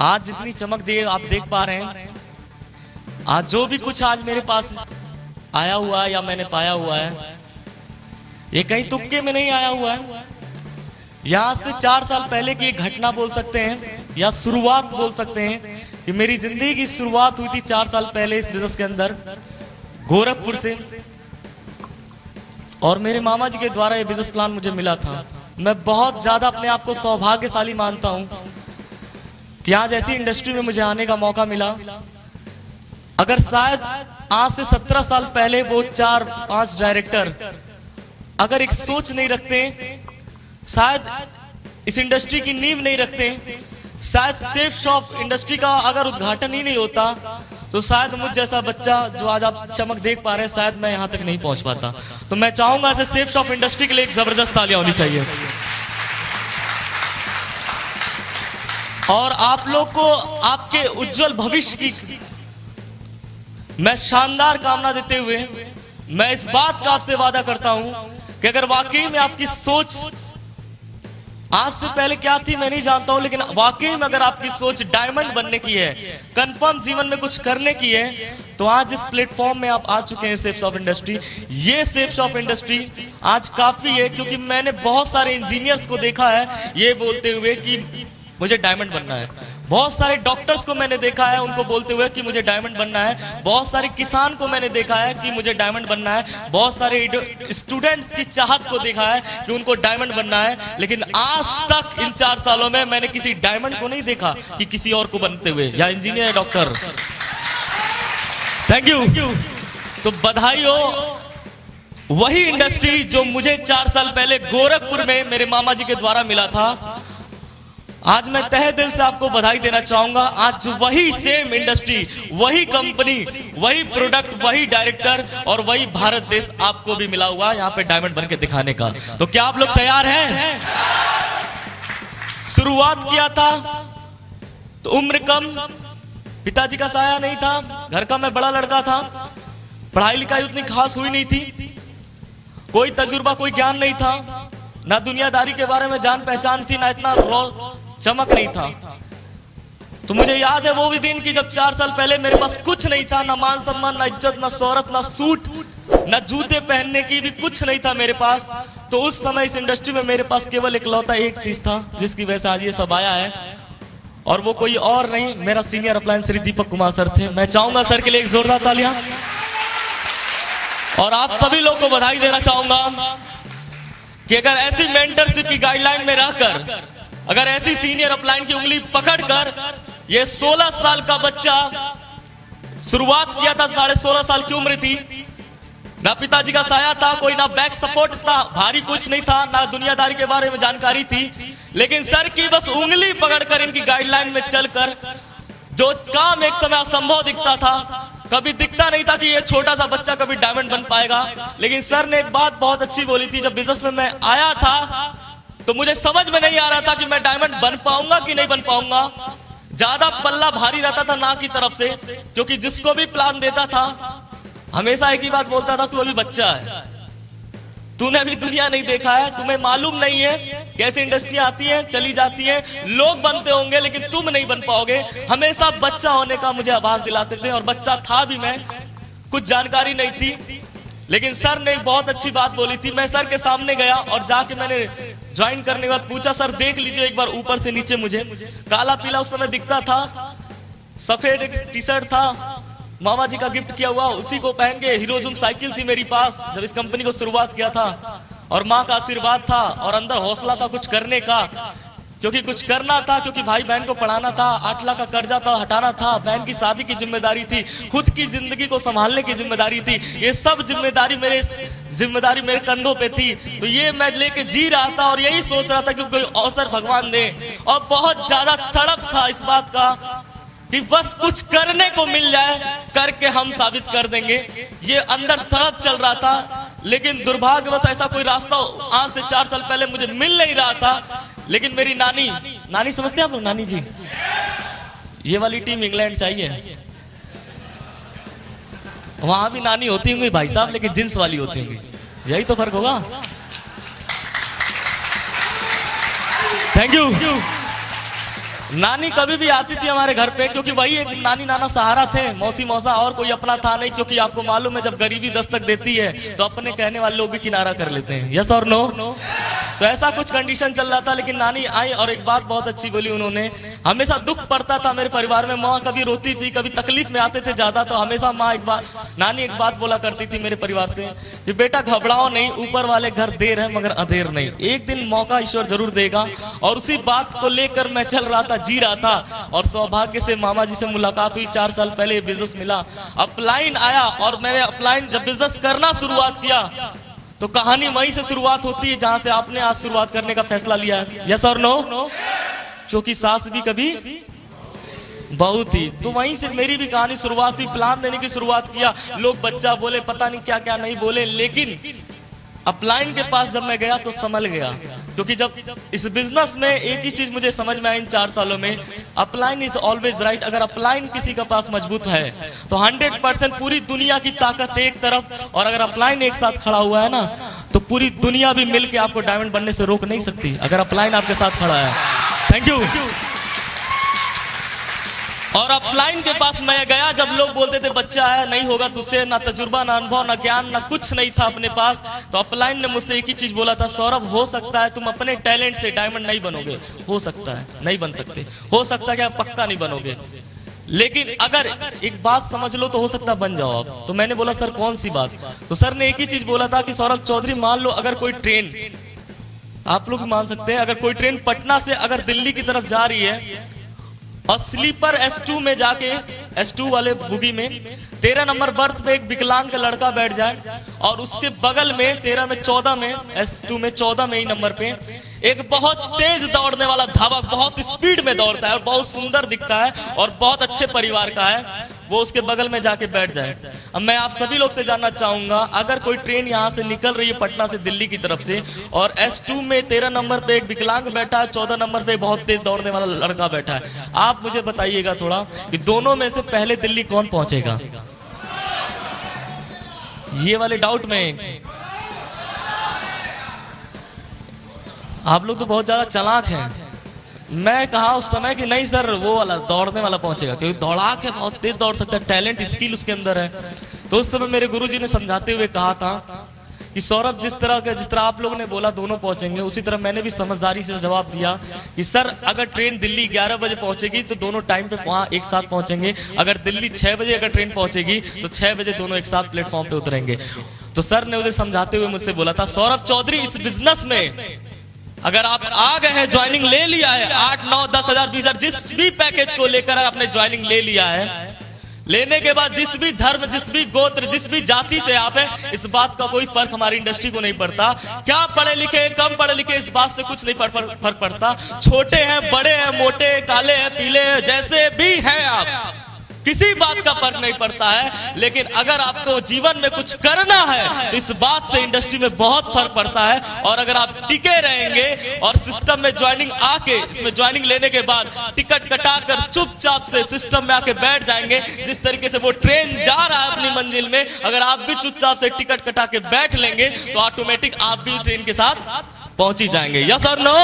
आज जितनी चमक जी आप देख पा रहे हैं, आज जो भी कुछ आज मेरे पास आया हुआ है या मैंने पाया हुआ है, ये कहीं तुक्के में नहीं आया हुआ है। यहां से 4 साल पहले की एक घटना बोल सकते हैं या शुरुआत बोल सकते हैं कि मेरी जिंदगी की शुरुआत हुई थी 4 साल पहले इस बिजनेस के अंदर गोरखपुर से। और मेरे मामा जी के द्वारा ये बिजनेस प्लान मुझे मिला था। मैं बहुत ज्यादा अपने आप को सौभाग्यशाली मानता हूं कि आज ऐसी इंडस्ट्री में मुझे आने का मौका मिला। अगर शायद आज से 17 साल पहले वो 4-5 डायरेक्टर अगर एक सोच नहीं रखते, शायद इस इंडस्ट्री की नींव नहीं रखते, शायद सेफ शॉप इंडस्ट्री का अगर उद्घाटन ही नहीं होता, तो शायद मुझ जैसा बच्चा जो आज आप चमक देख पा रहे हैं, शायद मैं यहां तक नहीं पहुंच पाता। तो मैं चाहूंगा ऐसे सेफ शॉप इंडस्ट्री के लिए एक जबरदस्त तालियां होनी चाहिए। और आप लोग को आपके उज्जवल भविष्य की मैं शानदार कामना देते हुए मैं इस बात का आपसे वादा करता हूं कि अगर वाकई में आपकी सोच आज से पहले क्या थी मैं नहीं जानता हूं, लेकिन वाकई में अगर आपकी सोच डायमंड बनने की है, कंफर्म जीवन में कुछ करने की है, तो आज इस प्लेटफॉर्म में आप आ चुके हैं। सेफ शॉप इंडस्ट्री, ये सेफ शॉप इंडस्ट्री आज काफी है, क्योंकि मैंने बहुत सारे इंजीनियर्स को देखा है ये बोलते हुए कि मुझे डायमंड बनना है। बहुत सारे डॉक्टर्स को मैंने देखा है उनको बोलते हुए कि मुझे डायमंड बनना है। बहुत सारे किसान को मैंने देखा है कि मुझे डायमंड बनना है। बहुत सारे स्टूडेंट्स की चाहत को देखा है कि उनको डायमंड बनना है। लेकिन आज तक इन 4 सालों में मैंने किसी डायमंड को नहीं देखा कि किसी और को बनते हुए, या इंजीनियर या डॉक्टर। Thank you. तो बधाई हो वही इंडस्ट्री जो मुझे 4 साल पहले गोरखपुर में मेरे मामा जी के द्वारा मिला था। आज मैं तहे दिल से आपको बधाई देना चाहूंगा। आज वही सेम इंडस्ट्री, वही कंपनी, वही प्रोडक्ट, वही डायरेक्टर और वही भारत देश आपको भी मिला हुआ यहाँ पे डायमंड बन के दिखाने का। तो क्या आप लोग तैयार हैं? शुरुआत किया था तो उम्र कम, पिताजी का साया नहीं था, घर का मैं बड़ा लड़का था, पढ़ाई लिखाई उतनी खास हुई नहीं थी, कोई तजुर्बा कोई ज्ञान नहीं था, ना दुनियादारी के बारे में जान पहचान थी, ना इतना चमक नहीं था। तो मुझे याद है वो भी दिन की जब 4 साल पहले मेरे पास कुछ नहीं था, ना मान सम्मान, ना इज्जत, ना शोहरत, ना सूट, ना जूते पहनने की भी कुछ नहीं था मेरे पास। तो उस समय इस इंडस्ट्री में मेरे पास केवल इकलौता एक चीज था जिसकी वजह से आज ये सब आया है, और वो कोई और नहीं, मेरा senior upline Shri Deepak Kumar sir थे। मैं चाहूंगा सर के लिए एक जोरदार तालियां। और आप सभी लोग को बधाई देना चाहूंगा कि अगर ऐसी मेंटरशिप की गाइडलाइन में रहकर, अगर ऐसी सीनियर अपलाइन की उंगली पकड़कर ये 16 साल का बच्चा शुरुआत किया था, 16.5 साल की उम्र थी, ना पिताजी का साया था, कोई ना बैक सपोर्ट था, भारी कुछ नहीं था, ना दुनियादारी के बारे में जानकारी थी, लेकिन सर की बस उंगली पकड़कर इनकी गाइडलाइन में चलकर जो काम एक समय असंभव दिखता था, कभी दिखता नहीं था कि ये छोटा सा बच्चा कभी डायमंड बन पाएगा। लेकिन सर ने एक बात बहुत अच्छी बोली थी, जब बिजनेस में मैं आया था तो मुझे समझ में नहीं आ रहा था कि मैं डायमंड बन पाऊंगा कि नहीं बन पाऊंगा। ज्यादा पल्ला भारी रहता था ना की तरफ से, क्योंकि जिसको भी प्लान देता था हमेशा एक ही बात बोलता था, तू अभी बच्चा है, तूने अभी दुनिया नहीं देखा है, तुम्हें मालूम नहीं है कैसे इंडस्ट्री आती है चली जाती है, लोग बनते होंगे लेकिन तुम नहीं बन पाओगे। हमेशा बच्चा होने का मुझे आवाज दिलाते थे, और बच्चा था भी मैं, कुछ जानकारी नहीं थी। लेकिन सर ने एक बहुत अच्छी बात बोली थी। मैं सर के सामने गया और जाके मैंने ज्वाइन करने के बाद पूछा, सर देख लीजिए एक बार ऊपर से नीचे, मुझे काला पीला उस समय दिखता था, सफेद टी शर्ट था, मामा जी का गिफ्ट किया हुआ, उसी को पहन के हीरोजुम साइकिल थी मेरी पास जब इस कंपनी को शुरुआत किया था, और माँ का आशीर्वाद था और अंदर हौसला था कुछ करने का, क्योंकि कुछ करना था, क्योंकि भाई बहन को पढ़ाना था, 8 लाख का कर्जा था हटाना था, बहन की शादी की जिम्मेदारी थी, खुद की जिंदगी को संभालने की जिम्मेदारी थी, ये सब जिम्मेदारी मेरे कंधों पे थी। तो ये मैं लेके जी रहा था और यही सोच रहा था कि कोई अवसर भगवान दे, और बहुत ज्यादा तड़प था इस बात का कि बस कुछ करने को मिल जाए, करके हम साबित कर देंगे, ये अंदर तड़प चल रहा था। लेकिन दुर्भाग्यवश ऐसा कोई रास्ता आज से 4 साल पहले मुझे मिल नहीं रहा था। लेकिन मेरी नानी समझते हैं आप लोग, नानी जी, ये वाली टीम इंग्लैंड से आई है, वहां भी नानी होती होंगी भाई साहब, लेकिन जींस वाली होती होंगी, यही तो फर्क होगा। Thank you. नानी कभी भी आती थी हमारे घर पे, क्योंकि वही एक नानी नाना सहारा थे, मौसी मौसा और कोई अपना था नहीं। क्योंकि आपको मालूम है जब गरीबी दस्तक देती है तो अपने कहने वाले लोग भी किनारा कर लेते हैं। यस और नो? तो ऐसा कुछ कंडीशन चल रहा था, लेकिन नानी आई और एक बात बहुत अच्छी बोली उन्होंने। हमेशा दुख पड़ता था मेरे परिवार में, माँ कभी रोती थी, कभी तकलीफ में आते थे ज्यादा, तो हमेशा नानी एक बात बोला करती थी मेरे परिवार से कि बेटा घबराओ नहीं, ऊपर वाले घर देर है मगर अंधेर नहीं, एक दिन मौका ईश्वर जरूर देगा। और उसी बात को लेकर मैं चल रहा था, जी रहा था, और सौभाग्य से मामा जी से मुलाकात हुई। 4 साल पहले बिजनेस मिला, अपलाइन आया, और मैंने अपलाइन जब बिजनेस करना शुरुआत किया तो कहानी वहीं से शुरुआत होती है जहां से आपने आज शुरुआत करने का फैसला लिया है। यस और नो? क्योंकि सास भी कभी बहू थी, तो वहीं से मेरी भी कहानी शुरुआत हुई। प्लान देने की शुरुआत किया, लोग बच्चा बोले, पता नहीं क्या क्या नहीं बोले, लेकिन अपलाइन के पास जब मैं गया तो संभल गया। क्योंकि जब इस बिजनेस में एक ही चीज मुझे समझ में आई इन 4 सालों में, अपलाइन इज ऑलवेज राइट। अगर अपलाइन किसी का पास मजबूत है तो 100% पूरी दुनिया की ताकत एक तरफ, और अगर अपलाइन एक साथ खड़ा हुआ है ना तो पूरी दुनिया भी मिलकर आपको डायमंड बनने से रोक नहीं सकती, अगर अपलाइन आपके साथ खड़ा है। Thank you. और अपलाइन के पास मैं गया, जब लोग बोलते थे बच्चा है, नहीं होगा तुझसे, ना तजुर्बा, ना अनुभव, ना ज्ञान, ना कुछ नहीं था अपने पास, तो अपलाइन ने मुझसे एक ही चीज बोला था, सौरभ हो सकता है तुम अपने टैलेंट से डायमंड नहीं बनोगे, हो सकता है, नहीं बन सकते, हो सकता है कि आप पक्का नहीं बनोगे, लेकिन अगर एक बात समझ लो तो हो सकता है बन जाओ आप। तो मैंने बोला सर कौन सी बात? तो सर ने एक ही चीज बोला था कि सौरभ चौधरी, मान लो अगर कोई ट्रेन, आप लोग मान सकते हैं, अगर कोई ट्रेन पटना से अगर दिल्ली की तरफ जा रही है और स्लीपर S2 में जाके, S2 वाले बुगी में 13 नंबर बर्थ पे एक विकलांग का लड़का बैठ जाए, और उसके बगल में 13 में 14 में, S2 में 14 में ही नंबर पे एक बहुत तेज दौड़ने वाला धावक, बहुत स्पीड में दौड़ता है और बहुत सुंदर दिखता है और बहुत अच्छे परिवार का है, वो उसके बगल में जाके बैठ जाए। अब मैं आप सभी लोग से जानना चाहूंगा, अगर कोई ट्रेन यहाँ से निकल रही है पटना से दिल्ली की तरफ से, और S2 में 13 नंबर पे एक विकलांग बैठा है, 14 नंबर पे बहुत तेज दौड़ने वाला लड़का बैठा है, आप मुझे बताइएगा थोड़ा कि दोनों में से पहले दिल्ली कौन पहुंचेगा? ये वाले डाउट में आप लोग तो बहुत ज्यादा चालाक हैं। मैं कहा उस समय कि नहीं सर, वो वाला दौड़ने वाला पहुंचेगा, क्योंकि दौड़ा के बहुत तेज दौड़ सकता है, टैलेंट स्किल उसके अंदर है। तो उस समय मेरे गुरुजी ने समझाते हुए कहा था कि सौरभ, जिस तरह आप लोगों ने बोला दोनों पहुंचेंगे, उसी तरह मैंने भी समझदारी से जवाब दिया कि सर अगर ट्रेन दिल्ली 11 बजे पहुंचेगी तो दोनों टाइम पे वहां एक साथ पहुंचेंगे, अगर दिल्ली 6 बजे अगर ट्रेन पहुंचेगी तो 6 बजे दोनों एक साथ प्लेटफॉर्म पे उतरेंगे। तो सर ने मुझे समझाते हुए मुझसे बोला था, सौरभ चौधरी, इस बिजनेस में अगर आप आ गए हैं, ज्वाइनिंग ले लिया है, 8, 9, 10 हजार, 20 हजार, जिस भी पैकेज को लेकर आपने ज्वाइनिंग ले लिया है, लेने के बाद जिस भी धर्म, जिस भी गोत्र, जिस भी जाति से आप हैं, इस बात का कोई फर्क हमारी इंडस्ट्री को नहीं पड़ता। क्या पढ़े लिखे, कम पढ़े लिखे, इस बात से कुछ नहीं फर्क पड़ता। छोटे हैं, बड़े हैं, मोटे, काले हैं, पीले हैं, जैसे भी हैं आप, किसी बात का फर्क नहीं पड़ता है। लेकिन अगर आपको जीवन में कुछ करना है तो इस बात से इंडस्ट्री में बहुत फर्क पड़ता है। और अगर आप टिके रहेंगे और सिस्टम में ज्वाइनिंग आके, इसमें ज्वाइनिंग लेने के बाद टिकट कटाकर चुपचाप से सिस्टम में आके बैठ जाएंगे, जिस तरीके से वो ट्रेन जा रहा है अपनी मंजिल में, अगर आप भी चुपचाप से टिकट कटा के बैठ लेंगे तो ऑटोमेटिक आप भी ट्रेन के साथ पहुंच ही जाएंगे। यस और नो?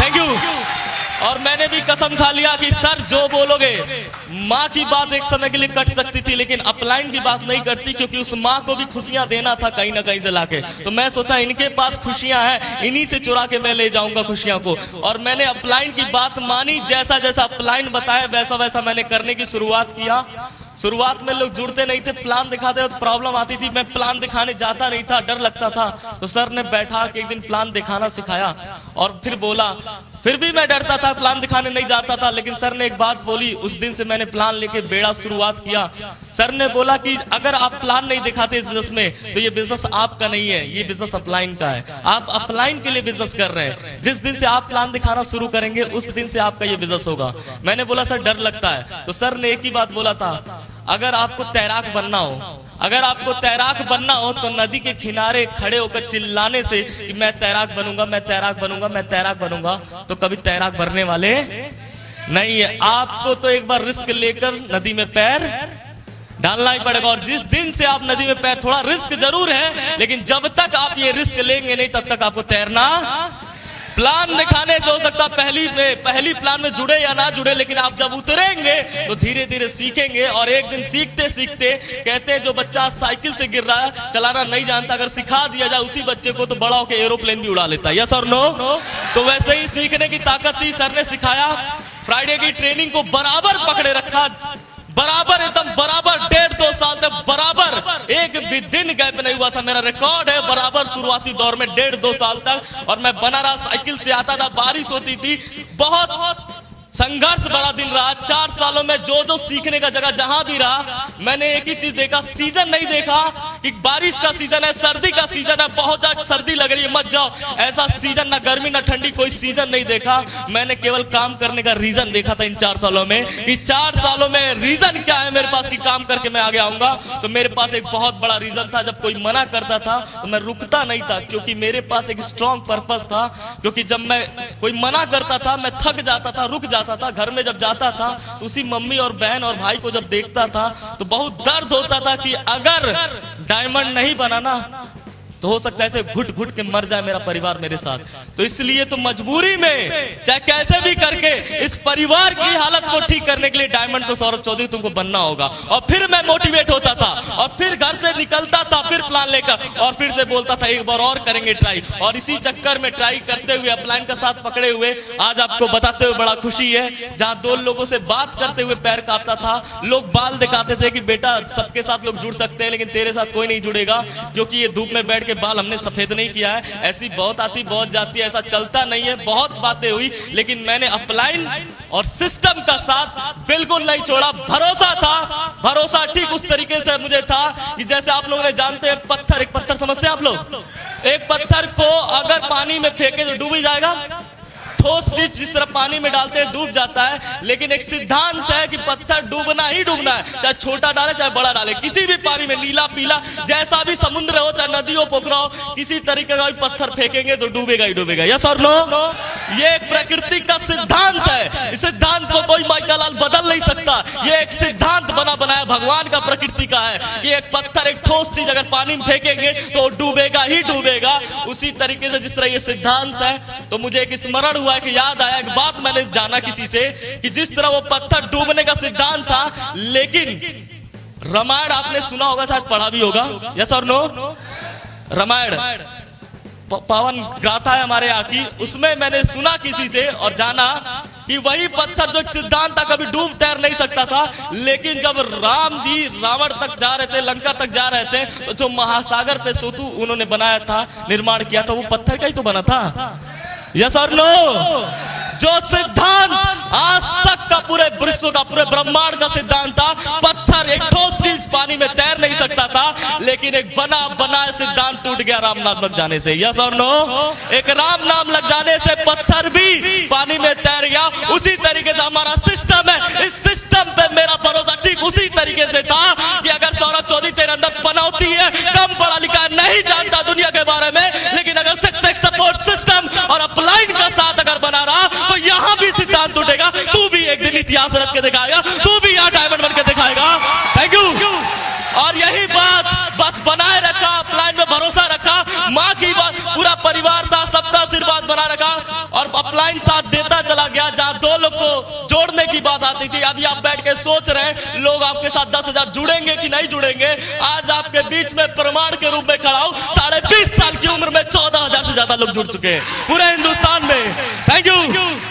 Thank you. और मैंने भी कसम खा लिया कि सर जो बोलोगे, माँ की बात एक समय के लिए कट सकती थी, लेकिन अपलाइन की बात नहीं करती, क्योंकि उस माँ को भी खुशियां देना था कहीं ना कहीं से लाके। तो मैं सोचा इनके पास खुशियां हैं, इन्हीं से चुरा के मैं ले जाऊंगा खुशियां को। और मैंने अपलाइन की बात मानी, जैसा जैसा अपलाइन बताया वैसा वैसा मैंने करने की शुरुआत किया। शुरुआत में लोग जुड़ते नहीं थे, प्लान दिखाते तो प्रॉब्लम आती थी, मैं प्लान दिखाने जाता नहीं था, डर लगता था। तो सर ने बैठा के एक दिन प्लान दिखाना सिखाया और फिर बोला, फिर भी मैं डरता था, प्लान दिखाने नहीं जाता था, लेकिन सर ने एक बात बोली, उस दिन से मैंने प्लान लेके बेड़ा शुरुआत किया। सर ने बोला कि अगर आप प्लान नहीं दिखाते इस बिजनेस में तो ये बिजनेस आपका नहीं है, ये बिजनेस अपलाइन का है। आप अपलाइन के लिए बिजनेस कर रहे हैं, जिस दिन से आप प्लान दिखाना शुरू करेंगे उस दिन से आपका ये बिजनेस होगा। मैंने बोला सर डर लगता है। तो सर ने एक ही बात बोला था, अगर आपको तैराक बनना हो, अगर आपको तैराक बनना हो तो नदी के किनारे खड़े होकर चिल्लाने से कि मैं तैराक बनूंगा, मैं तैराक बनूंगा, मैं तैराक बनूंगा, तो कभी तैराक बनने वाले नहीं है। आपको तो एक बार रिस्क लेकर नदी में पैर डालना ही पड़ेगा। और जिस दिन से आप नदी में पैर, थोड़ा रिस्क जरूर है, लेकिन जब तक आप ये रिस्क लेंगे नहीं तब तक आपको तैरना प्लान दिखाने से हो सकता पहली प्लान में जुड़े या ना जुड़े, लेकिन आप जब उतरेंगे तो धीरे धीरे सीखेंगे। और एक दिन सीखते सीखते, कहते हैं जो बच्चा साइकिल से गिर रहा है, चलाना नहीं जानता, अगर सिखा दिया जाए उसी बच्चे को तो बड़ा होकर एरोप्लेन भी उड़ा लेता है। यस और नो? तो वैसे ही सीखने की ताकत थी, सर ने सिखाया। फ्राइडे की ट्रेनिंग को बराबर पकड़े रखा, बराबर एकदम बराबर 1.5-2 साल तक बराबर एक भी दिन गैप नहीं हुआ था। मेरा रिकॉर्ड है बराबर शुरुआती दौर में 1.5-2 साल तक। और मैं बना रहा, साइकिल से आता था, बारिश होती थी, बहुत संघर्ष भरा दिन रहा। 4 सालों में जो सीखने का जगह जहां भी रहा, मैंने एक ही चीज देखा, सीजन नहीं देखा कि बारिश का सीजन है, सर्दी का सीजन है, बहुत ज्यादा सर्दी लग रही है मत जाओ, ऐसा सीजन ना गर्मी ना ठंडी, कोई सीजन नहीं देखा। मैंने केवल काम करने का रीजन देखा था इन 4 सालों में, कि 4 सालों में रीजन क्या है मेरे पास कि काम करके मैं आगे आऊंगा। तो मेरे पास एक बहुत बड़ा रीजन था, जब कोई मना करता था तो मैं रुकता नहीं था, क्योंकि मेरे पास एक स्ट्रॉन्ग पर्पस था। क्योंकि जब मैं कोई मना करता था, मैं थक जाता था, रुक जाता था। घर में जब जाता था तो उसी मम्मी और बहन और भाई को जब देखता था तो बहुत दर्द होता था कि अगर डायमंड नहीं बनाना तो हो सकता है ऐसे घुट घुट के मर जाए मेरा परिवार मेरे साथ। तो इसलिए तो मजबूरी में चाहे कैसे भी करके इस परिवार की हालत को ठीक करने के लिए डायमंड तो सौरभ चौधरी तुमको बनना होगा। और फिर मैं मोटिवेट होता था और फिर घर से निकलता था, फिर प्लान लेकर, और फिर से बोलता था एक बार और करेंगे ट्राई। और इसी चक्कर में ट्राई करते हुए, अपलाइन का साथ पकड़े हुए, आज आपको बताते हुए बड़ा खुशी है, जहां 2 लोगों से बात करते हुए पैर कांपता था। लोग बाल दिखाते थे कि बेटा सबके साथ लोग जुड़ सकते हैं, लेकिन तेरे साथ कोई नहीं जुड़ेगा, क्योंकि ये धूप में बैठ के बाल हमने सफेद नहीं किया है। ऐसी बहुत आती बहुत जाती है, ऐसा चलता नहीं है। बहुत बातें हुई, लेकिन मैंने अपलाइन और सिस्टम का साथ बिल्कुल नहीं छोड़ा। भरोसा था, भरोसा ठीक उस तरीके से मुझे था कि जैसे आप लोग जानते हैं, पत्थर, एक पत्थर समझते हैं आप लोग, एक पत्थर को अगर पानी में फेंके तो डूब ही जाएगा। ठोस चीज जिस तरह पानी में डालते हैं डूब जाता है, लेकिन एक सिद्धांत है कि पत्थर डूबना ही डूबना है, चाहे छोटा डाले चाहे बड़ा डाले, किसी भी पानी में, नीला पीला जैसा भी समुद्र हो, चाहे नदी हो पोखरा हो, किसी तरीके का भी पत्थर फेंकेंगे तो डूबेगा ही डूबेगा। यस और नो? ये एक प्रकृति का सिद्धांत है, इस सिद्धांत को कोई माइकालाल बदल नहीं सकता। ये एक सिद्धांत बना बनाया भगवान का, प्रकृति का है कि एक पत्थर, एक ठोस चीज अगर पानी में फेंकेंगे तो डूबेगा ही डूबेगा। उसी तरीके से जिस तरह ये सिद्धांत है, तो मुझे एक स्मरण हुआ कि याद आया, एक बात मैंने जाना किसी से कि जिस तरह वो पत्थर डूबने का सिद्धांत था, लेकिन रामायण आपने सुना होगा, शायद पढ़ा भी होगा। यस और नो? रामायण पावन गाथा है हमारे यहाँ की, उसमें मैंने सुना किसी से और जाना कि वही पत्थर जो एक सिद्धांत था कभी डूब तैर नहीं सकता था, लेकिन जब राम जी रावण तक जा रहे थे, लंका तक जा रहे थे, तो जो महासागर पे सेतु उन्होंने बनाया था, निर्माण किया था, वो पत्थर का ही तो बना था। यस और नो? जो सिद्धांत आज तक का पूरे विश्व का, पूरे ब्रह्मांड का सिद्धांत था, पत्थर एक ठोस चीज पानी में तैर नहीं सकता था, लेकिन एक बना बनाया सिद्धांत टूट गया राम नाम लग जाने से। यस और नो? एक राम नाम लग जाने से पत्थर भी पानी में तैर गया। उसी तरीके से हमारा सिस्टम है, इस सिस्टम पे मेरा भरोसा ठीक उसी तरीके से था कि अगर सौरभ चौधरी तेरे अंदर पनौती है, कम पढ़ा लिखा है, नहीं जानता दुनिया के बारे में, लेकिन अगर सपोर्ट सिस्टम और अपलाइन का साथ अगर बना रहा तो यहां भी सिद्धांत टूटेगा। तू भी एक दिन इतिहास रच के दिखाएगा, तू भी यहां डायमंड बन के दिखाएगा। Thank you. और यही बात बस बनाए रखा, अपलाइन में भरोसा रखा, माँ की बात, पूरा परिवार था, सबका आशीर्वाद बना रखा और अपलाइन साथ देता चला गया। जहां 2 लोग को जोड़ने की बात आती थी, अभी आप बैठ के सोच रहे हैं लोग आपके साथ 10,000 जुड़ेंगे कि नहीं जुड़ेंगे। आज आपके बीच में प्रमाण के रूप में खड़ा हूं, 20.5 साल की उम्र में 14,000 से ज्यादा लोग जुड़ चुके हैं पूरे हिंदुस्तान में। Thank you.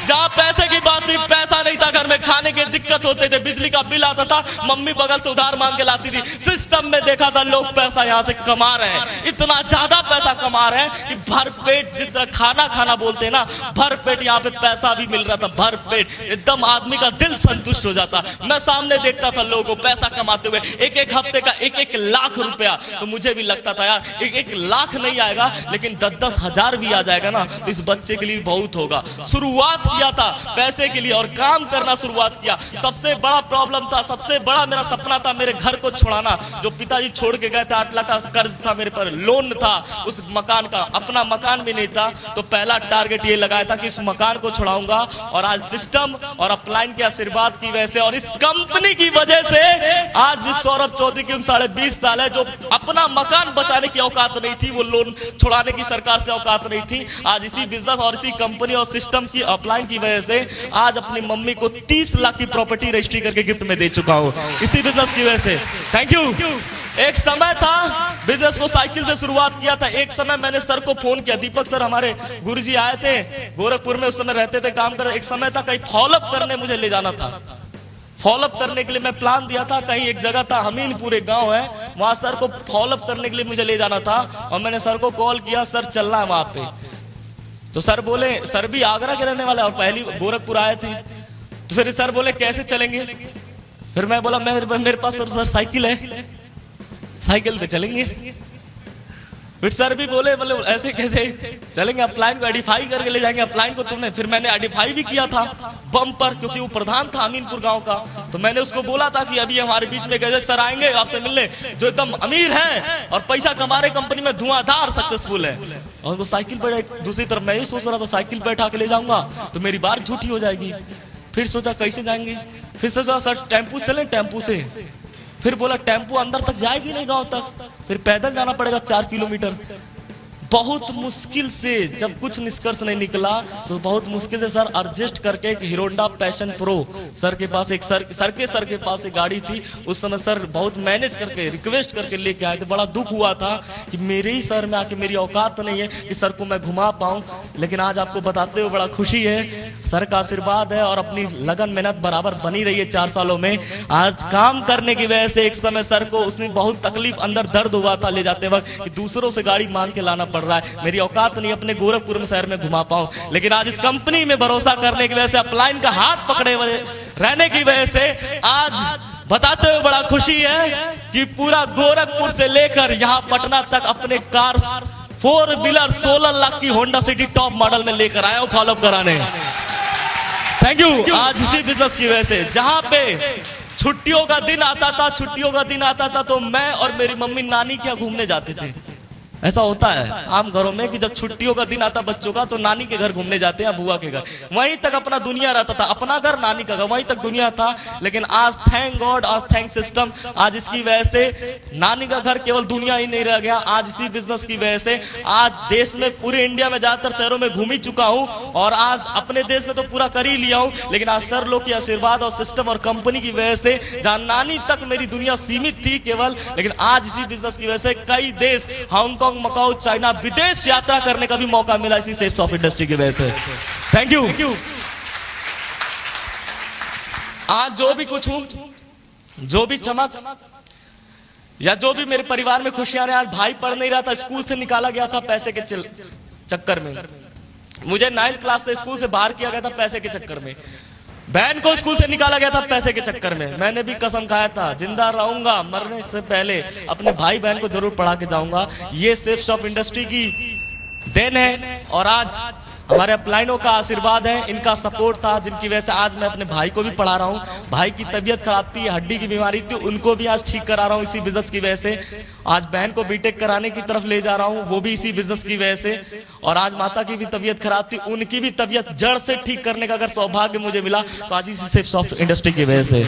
जहां पैसे की बात थी, पैसा नहीं था, घर में खाने की दिक्कत होते थे, बिजली का बिल आता था, मम्मी बगल से उधार मांग के लाती थी। सिस्टम में देखा था लोग पैसा यहां से कमा रहे हैं, इतना ज्यादा पैसा कमा रहे हैं कि भर पेट, जिस तरह खाना खाना बोलते हैं ना, भर पेट यहाँ पे पैसा भी मिल रहा था, भर पेट, एकदम आदमी का दिल संतुष्ट हो जाता। मैं सामने देखता था लोगों को पैसा कमाते हुए, एक हफ्ते का 1 लाख रुपया, तो मुझे भी लगता था यार 1 लाख नहीं आएगा, लेकिन 10 हजार भी आ जाएगा ना तो इस बच्चे के लिए बहुत होगा। शुरुआत किया था पैसे के लिए और काम करना शुरुआत किया। सबसे बड़ा प्रॉब्लम था, सबसे बड़ा मेरा सपना था मेरे घर को छुड़ाना। जो पिताजी छोड़ के गए थे, 8 लाख का कर्ज था मेरे पर, लोन था उस मकान का, अपना मकान भी नहीं था। तो पहला टारगेट ये लगाया था कि इस मकान को छुड़ाऊंगा। और आज सिस्टम और अपलाइन के आशीर्वाद की वजह से और इस कंपनी की वजह से आज जिस सौरभ चौधरी की 20.5 साल है, जो अपना मकान बचाने की औकात नहीं थी, वो लोन छुड़ाने की सरकार से औकात औकात नहीं थी। आज इसी बिजनेस और इसी कंपनी और सिस्टम की अपलाइन की वजह से आज अपनी मम्मी को 30 लाख की प्रॉपर्टी रजिस्ट्री करके गिफ्ट में दे चुका हूं, इसी बिजनेस की वजह से। Thank you. एक समय था बिजनेस को साइकिल से शुरुआत किया था। एक समय मैंने सर को फोन किया, दीपक सर हमारे गुरुजी आए थे गोरखपुर में, उस समय रहते थे, काम कर। एक समय था कहीं फॉलोअप करने मुझे ले जाना था। फॉलोअप करने के लिए मैं प्लान दिया था, कहीं एक जगह था हमीनपुर एक गांव है, वहां सर को फॉलोअप करने के लिए मुझे ले जाना था। और मैंने सर को कॉल किया, सर चलना है वहां पे। तो सर बोले, सर भी आगरा के रहने वाले और पहली गोरखपुर आए थे। तो फिर सर बोले कैसे चलेंगे? फिर मैं बोला मेरे पास सर साइकिल है, साइकिल पे चलेंगे। फिर सर भी बोले मतलब ऐसे कैसे चलेंगे, अपलाइन को एडिफाई करके ले जाएंगे अपलाइन को तुमने। फिर मैंने एडिफाई भी किया था बम पर, क्योंकि वो प्रधान था अमीनपुर गांव का। तो मैंने उसको बोला था कि अभी हमारे बीच में कैसे सर आएंगे आपसे मिलने, जो एकदम अमीर है और पैसा कमा रहे, कंपनी में धुआंधार सक्सेसफुल है। और उनको साइकिल पर, दूसरी तरफ मैं ही सोच रहा था साइकिल पर बैठा के ले जाऊंगा तो मेरी बात झूठी हो जाएगी। फिर सोचा कैसे जाएंगे, फिर सोचा सर टेम्पू चले, टेम्पू से। फिर बोला टेम्पू अंदर तक जाएगी नहीं गांव तक, फिर पैदल जाना पड़ेगा 4 किलोमीटर। बहुत मुश्किल से, जब कुछ निष्कर्ष नहीं निकला तो बहुत मुश्किल से सर एडजस्ट करके एक hero Honda passion pro sir के पास, एक सर के पास एक गाड़ी थी। उस समय सर बहुत मैनेज करके रिक्वेस्ट करके लेके आए थे। बड़ा दुख हुआ था कि मेरे ही शहर में आके मेरी औकात नहीं है कि सर को मैं घुमा पाऊं। लेकिन आज आपको बताते हुए बड़ा खुशी है, सर का आशीर्वाद है और अपनी लगन मेहनत बराबर बनी रही है 4 सालों में। आज काम करने की वजह से एक समय सर को उसने बहुत तकलीफ, अंदर दर्द हुआ था ले जाते वक्त कि दूसरों से गाड़ी मांग के लाना पड़ रहा है, मेरी औकात नहीं अपने गोरखपुर में शहर में घुमा पाऊं। लेकिन आज इस कंपनी में भरोसा करने की वजह से, अपलाइन का हाथ पकड़े हुए रहने की वजह से आज बताते हुए बड़ा खुशी है कि पूरा गोरखपुर से लेकर यहां पटना तक अपने कार 4 व्हीलर 16 लाख की होंडा सिटी टॉप मॉडल में लेकर आया हूं फॉलोअप कराने। Thank you. आज इसी बिजनेस की वजह से, जहां पे छुट्टियों का दिन आता था तो मैं और मेरी मम्मी नानी के यहाँ घूमने जाते थे। ऐसा होता है आम घरों में कि जब छुट्टियों का दिन आता बच्चों का तो नानी के घर घूमने जाते हैं, बुआ के घर। वहीं तक अपना दुनिया रहता था, अपना घर नानी का घर, वहीं तक दुनिया था। लेकिन आज थैंक गॉड, आज थैंक सिस्टम, आज इसकी वजह से नानी का घर केवल दुनिया ही नहीं रह गया। आज इसी बिजनेस की वजह से आज देश में, पूरे इंडिया में ज्यादातर शहरों में घूम ही चुका हूं और आज अपने देश में तो पूरा कर ही लिया हूं। लेकिन आज सर लोग के आशीर्वाद और सिस्टम और कंपनी की वजह से, जहां नानी तक मेरी दुनिया सीमित थी केवल, लेकिन आज इसी बिजनेस की वजह से कई देश, हांगकांग, मकाऊ, चाइना, विदेश यात्रा करने का भी मौका मिला इसी सेफ्स ऑफ इंडस्ट्री की वजह से। Thank you. आज जो भी कुछ हूं, जो भी चमक या जो भी मेरे परिवार में खुशियां रहे, आज भाई पढ़ नहीं रहा था, स्कूल से निकाला गया था पैसे के चक्कर में। मुझे 9th क्लास से स्कूल से बाहर किया गया था पैसे के चक्कर में। बहन को स्कूल से निकाला गया था पैसे के चक्कर में। मैंने भी कसम खाया था, जिंदा रहूंगा मरने से पहले अपने भाई बहन को जरूर पढ़ा के जाऊंगा। ये सेफ्स ऑफ इंडस्ट्री की देन है और आज हमारे अपलाइनों का आशीर्वाद है, इनका सपोर्ट था, जिनकी वजह से आज मैं अपने भाई को भी पढ़ा रहा हूं। भाई की तबीयत खराब थी, हड्डी की बीमारी थी, उनको भी आज ठीक करा रहा हूं इसी बिजनेस की वजह से। आज बहन को बीटेक कराने की तरफ ले जा रहा हूं, वो भी इसी बिजनेस की वजह से। और आज माता की भी तबीयत खराब थी, उनकी भी तबीयत जड़ से ठीक करने का अगर सौभाग्य मुझे मिला तो आज इसी सेफ्स ऑफ इंडस्ट्री की वजह से।